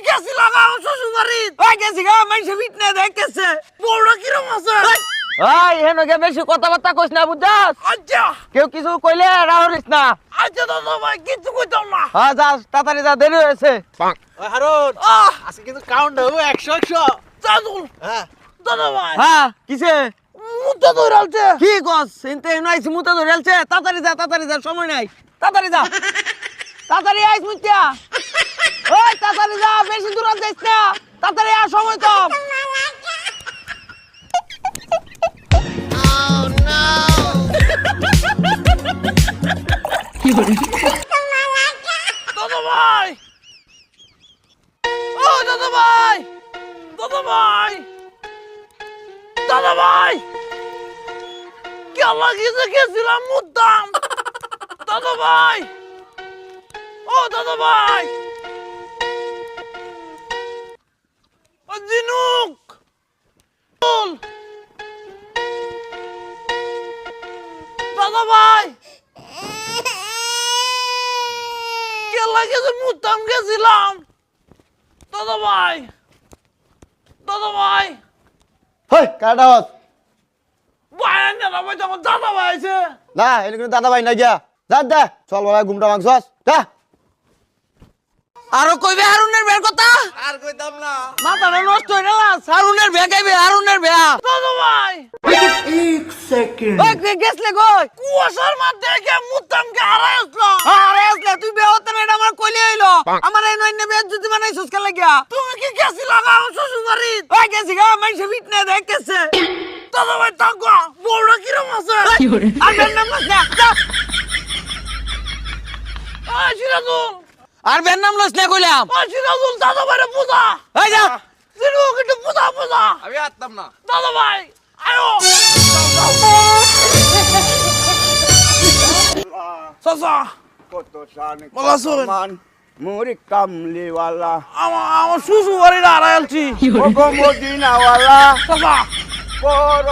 গেছি লাগা শ্বশুর বাড়ি ওই গেছি গা মাইসে বিটনে দেখতেছে বড় কিরম আছে এই হেনকে বেশি কথাবার্তা কইস না বুঝছস আচ্ছা কেউ কিছু কইলে রাহরিস না আচ্ছা দাদা ভাই কিছু কইতাম না হ্যাঁ যা তাড়াতাড়ি যা দেরি হয়েছে ওই হারুন আহ আজকে কিন্তু কাউন্ট হবে 100 100 চাদুল হ্যাঁ দাদা ভাই হ্যাঁ কিসে মুতে ধরালছে কি কস এনতে নাইছি মুতে ধরেলছে তাড়াতাড়ি যা সময় নাই তাড়াতাড়ি যা তাড়াতাড়ি আইস মুতিয়া ওই তাড়াতাড়ি যা বেশি দূর যাইস না তাড়াতাড়ি আর সময় কম দাদা ভাই ও দাদা ভাই দাদা ভাই দাদা ভাই কে লাগিয়েছে গেছিলাম মুদ্দাম দাদা ভাই ও দাদা ভাই ও জিনুক দাদা ভাই কে লাগিয়েছে মুদ্দাম গেছিলাম দাদা ভাই দাদা ভাই হই কাটাওয়াত ভাই না ভাই আমার দাদা ভাই আছে না এনে কিন্তু দাদা ভাই না গিয়া যা দে চল বাবা ঘুমটা মাংসস যা আরো কইবে হারুনের বের কথা আর কইতাম না মাথাটা নষ্ট হয়ে গেল হারুনের বে গাইবে হারুনের বে দাদা ভাই ওই গেছলে কই কুয়াশার মধ্যে কে মুদ্দামকে হারাই আসলো আরে আসলে তুই বে হতে না এটা আমার কইলে হইলো আমার এই নইনে বে যদি বানাইছস কে লাগিয়া তুমি কি গেছি লাগা শ্বশুর বাড়ি ওই গেছি গা মাইসে বিটনে দেখতেছে দাদা ভাই টাকা বড় কিরম আছে আর বের নাম লস না যা। সিরাজুল আর বের নাম লস না কইলাম সিরাজুল দাদা ভাইরে পূজা এই যা সিরুক একটু পূজা পূজা আমি আসতাম না দাদা ভাই আয়ো চাচা কত শান বলা চলেন। মান মুরি কামলিওয়ালা আমার শ্বশুর বাড়িটা হারাই আলছি ওগো মদিনাওয়ালা চাচা বড়